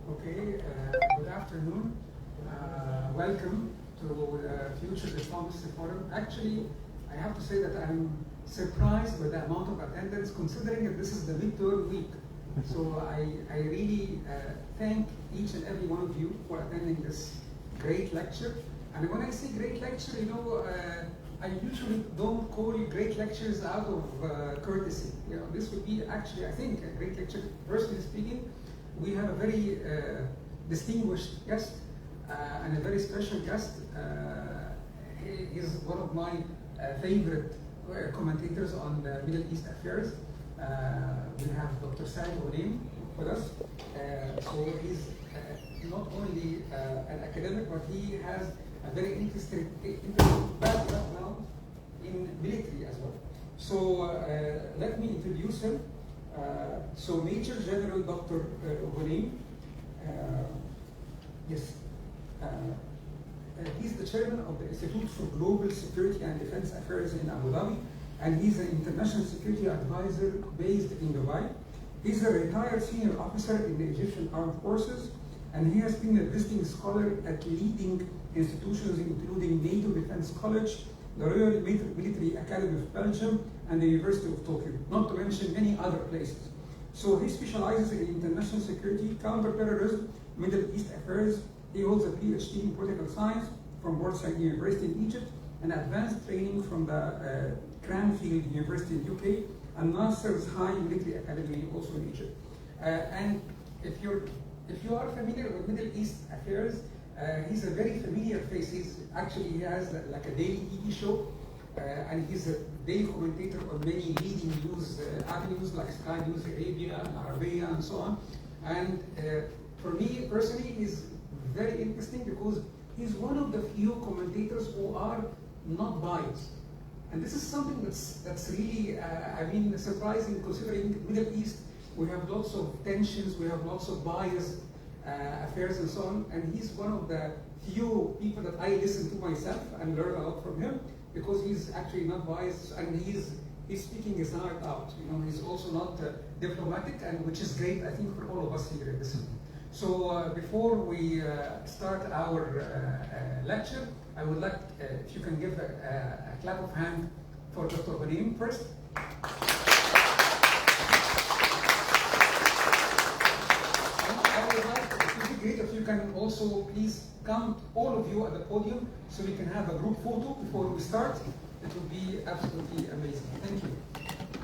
Okay, good afternoon. Welcome to Future Diplomacy Forum. Actually, I have to say that I'm surprised with the amount of attendance, considering that this is the midterm week. So I really thank each and every one of you for attending this great lecture. And when I say great lecture, you know, I usually don't call great lectures out of courtesy. You know, this would be actually, I think, a great lecture. Personally speaking, we have a very distinguished guest and a very special guest. He is one of my favorite commentators on the Middle East affairs. We have Dr. Ghoneim with us. So he's not only an academic, but he has a very interesting background in military as well. So let me introduce him. So Major General Dr. Ghoneim, yes, he's the chairman of the Institute for Global Security and Defense Affairs in Abu Dhabi, and he's an international security advisor based in Dubai. He's a retired senior officer in the Egyptian Armed Forces, and he has been a visiting scholar at leading institutions including NATO Defense College, the Royal Military Academy of Belgium, and the University of Tokyo, not to mention many other places. So he specializes in international security, counterterrorism, Middle East affairs. He holds a PhD in political science from Woodside University in Egypt, and advanced training from the Cranfield University in UK, and Nasser's High Military Academy also in Egypt. And if you are familiar with Middle East affairs, he's a very familiar face. He has like a daily TV show, and he's a daily commentator on many leading news avenues like Sky News Arabia and Arabia and so on. And for me personally, he's very interesting because he's one of the few commentators who are not biased. And this is something that's really, surprising, considering Middle East, we have lots of tensions, we have lots of biased affairs and so on, and he's one of the few people that I listen to myself and learn a lot from him, because he's actually not biased, and he's speaking his heart out. You know, he's also not diplomatic, and which is great, I think, for all of us here in this. So before we start our lecture, I would like, if you can give a clap of hand for Dr. Ghoneim first. Great if you can also please come, all of you, at the podium, so we can have a group photo before we start. It would be absolutely amazing. Thank you.